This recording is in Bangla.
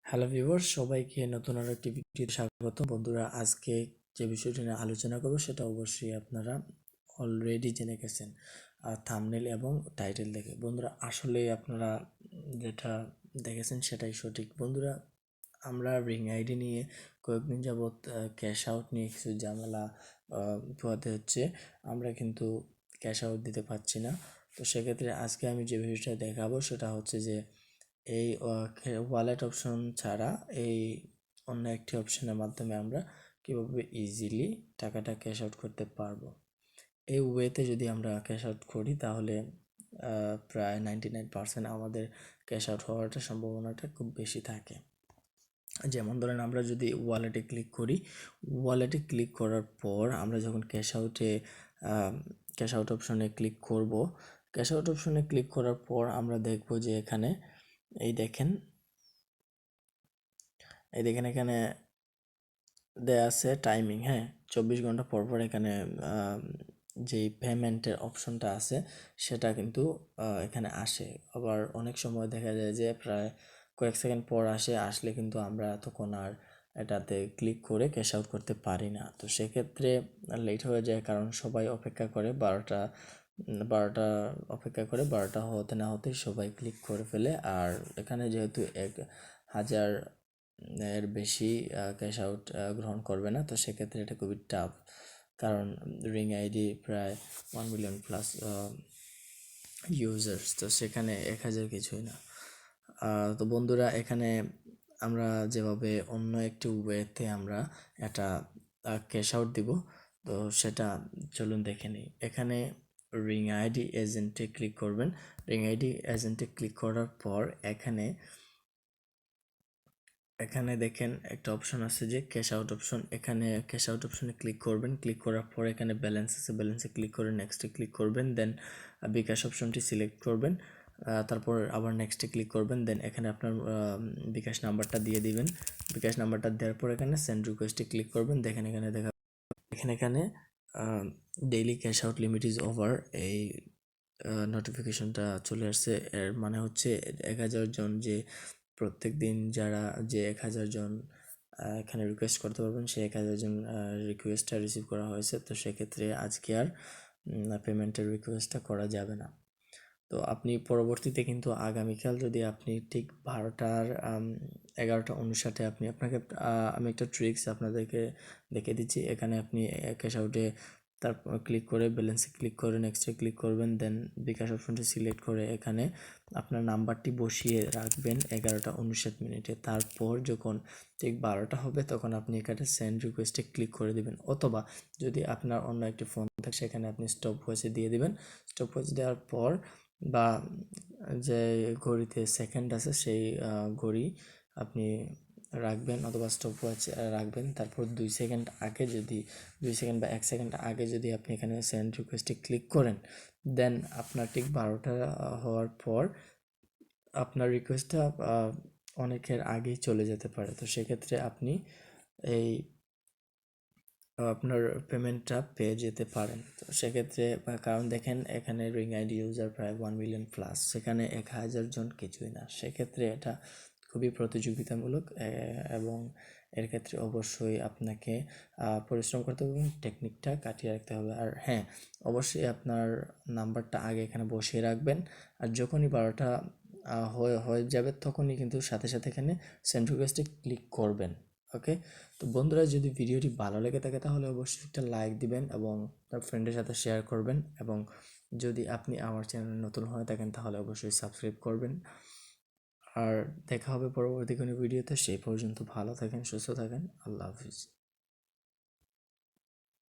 হ্যালো ভিউয়ার্স, সবাইকে নতুন আরো একটি ভিডিওতে স্বাগত। বন্ধুরা, আজকে যে বিষয়টি নিয়ে আলোচনা করব সেটা অবশ্যই আপনারা অলরেডি জেনে গেছেন থাম্বনেল এবং টাইটেল দেখে। বন্ধুরা, আসলে আপনারা যেটা দেখেছেন সেটাই সঠিক। বন্ধুরা, আমরা রিং আইডি নিয়ে কয়েকদিন যাবৎ ক্যাশ আউট নিয়ে কিছু ঝামেলা পোহাতে হচ্ছে। আমরা কিন্তু ক্যাশ আউট দিতে পারছি না। তো সেক্ষেত্রে আজকে আমি যে বিষয়টা দেখাবো সেটা হচ্ছে যে এই ওয়ালেট অপশন ছাড়া এই অন্য একটি অপশনের মাধ্যমে আমরা কীভাবে ইজিলি টাকাটা ক্যাশ আউট করতে পারবো। এই ওয়েতে যদি আমরা ক্যাশ আউট করি তাহলে প্রায় 99% আমাদের ক্যাশ আউট হওয়াটা সম্ভাবনাটা খুব বেশি থাকে। যেমন ধরেন, আমরা যদি ওয়ালেটে ক্লিক করি, ওয়ালেটে ক্লিক করার পর আমরা যখন ক্যাশ আউট অপশনে ক্লিক করব, ক্যাশ আউট অপশনে ক্লিক করার পর আমরা দেখব যে এখানে এই দেখেন এখানে দেয়া আছে টাইমিং। হ্যাঁ, 24 ঘন্টা পর পর এখানে যেই পেমেন্টের অপশনটা আছে সেটা কিন্তু এখানে আসে। আবার অনেক সময় দেখা যায় যে প্রায় কয়েক সেকেন্ড পর আসলে কিন্তু আমরা তখন আর এটাতে ক্লিক করে ক্যাশ আউট করতে পারি না। তো সেক্ষেত্রে লেট হয়ে যায়, কারণ সবাই অপেক্ষা করে 12টা অপেক্ষা করে, 12টা হতে না হতেই সবাই ক্লিক করে ফেলে। আর এখানে যেহেতু 1000 এর বেশি ক্যাশ আউট গ্রহণ করবে না, তো সেক্ষেত্রে এটা খুবই টাফ, কারণ রিং আইডি প্রায় 1 মিলিয়ন প্লাস ইউজার্স, তো সেখানে 1000 কিছুই না। তো বন্ধুরা, এখানে আমরা যেভাবে অন্য একটি ওয়েতে আমরা এটা ক্যাশ আউট দিব, তো সেটা চলুন দেখে নিই। এখানে রিং আইডি এজেন্টে ক্লিক করবেন। রিং আইডি এজেন্টে ক্লিক করার পর এখানে দেখেন একটা অপশন আছে যে ক্যাশ আউট অপশন। এখানে ক্যাশ আউট অপশনে ক্লিক করবেন। ক্লিক করার পর এখানে ব্যালেন্স আছে, ব্যালেন্সে ক্লিক করে নেক্সটে ক্লিক করবেন। দেন বিকাশ অপশনটি সিলেক্ট করবেন, তারপর আবার নেক্সটে ক্লিক করবেন। দেন এখানে আপনার বিকাশ নাম্বারটা দিয়ে দিবেন। বিকাশ নাম্বারটা দেওয়ার পর এখানে সেন্ড রিকোয়েস্টে ক্লিক করবেন। দেখেন এখানে daily cash out limit is over, এই নোটিফিকেশনটা চলে আসছে। এর মানে হচ্ছে 1000 জন, যে প্রত্যেক দিন যে 1000 জন এখানে রিকোয়েস্ট করতে পারবেন, সেই 1000 জন রিকোয়েস্টটা রিসিভ করা হয়েছে। তো সেক্ষেত্রে আজকে আর পেমেন্টের রিকোয়েস্টটা করা যাবে না। তো আপনি পরবর্তীতে কিন্তু আগামীকাল যদি আপনি ঠিক 11টা 59 আপনাকে আমি একটা ট্রিক্স আপনাদেরকে দেখিয়ে দিচ্ছি। এখানে আপনি ক্যাশ আউটে তারপর ক্লিক করে ব্যালেন্সে ক্লিক করে নেক্সটে ক্লিক করবেন। দেন বিকাশ অপশনটি সিলেক্ট করে এখানে আপনার নাম্বারটি বসিয়ে রাখবেন 11টা 59 তারপর যখন ঠিক 12টা হবে তখন আপনি এখানে সেন্ড রিকোয়েস্টে ক্লিক করে দিবেন, অথবা যদি আপনার অন্য একটি ফোন থাকে সেখানে আপনি স্টপ ভয়েসে দিয়ে দিবেন। স্টপ ভয়েস দেওয়ার পর বা যে ঘড়িতে সেকেন্ড আছে সেই ঘড়ি আপনি রাখবেন, অথবা স্টপ ওয়াচ রাখবেন। তারপর 2 সেকেন্ড আগে যদি 2 সেকেন্ড বা 1 সেকেন্ড আগে যদি আপনি এখানে সেন্ড রিকোয়েস্টে ক্লিক করেন, দেন আপনার ঠিক 12টা হওয়ার পর আপনার রিকোয়েস্টটা অনেকের আগেই চলে যেতে পারে। তো সেক্ষেত্রে আপনি এই আপনার পেমেন্টটা পেয়ে যেতে পারেন। তো সেক্ষেত্রে কারণ দেখেন এখানে রিং আইডি ইউজার প্রায় 1 মিলিয়ন প্লাস, সেখানে 1000 জন কিছুই না। সেক্ষেত্রে এটা খুবই প্রতিযোগিতামূলক, এবং এর ক্ষেত্রে অবশ্যই আপনাকে পরিশ্রম করতে হবে এবং টেকনিকটা কাটিয়ে রাখতে হবে। আর হ্যাঁ, অবশ্যই আপনার নাম্বারটা আগে এখানে বসিয়ে রাখবেন। আর যখনই 12টা হয়ে যাবে তখনই কিন্তু সাথে সাথে এখানে সেন্ড রিকোয়েস্টে ক্লিক করবেন। ওকে, তো বন্ধুরা, যদি ভিডিওটি ভালো লেগে থাকে তাহলে অবশ্যই একটা লাইক দিবেন এবং তার ফ্রেন্ডের সাথে শেয়ার করবেন। এবং যদি আপনি আমার চ্যানেলে নতুন হয়ে থাকেন তাহলে অবশ্যই সাবস্ক্রাইব করবেন। আর দেখা হবে পরবর্তী কোনো ভিডিওতে। সেই পর্যন্ত ভালো থাকেন, সুস্থ থাকেন। আল্লাহ হাফিজ।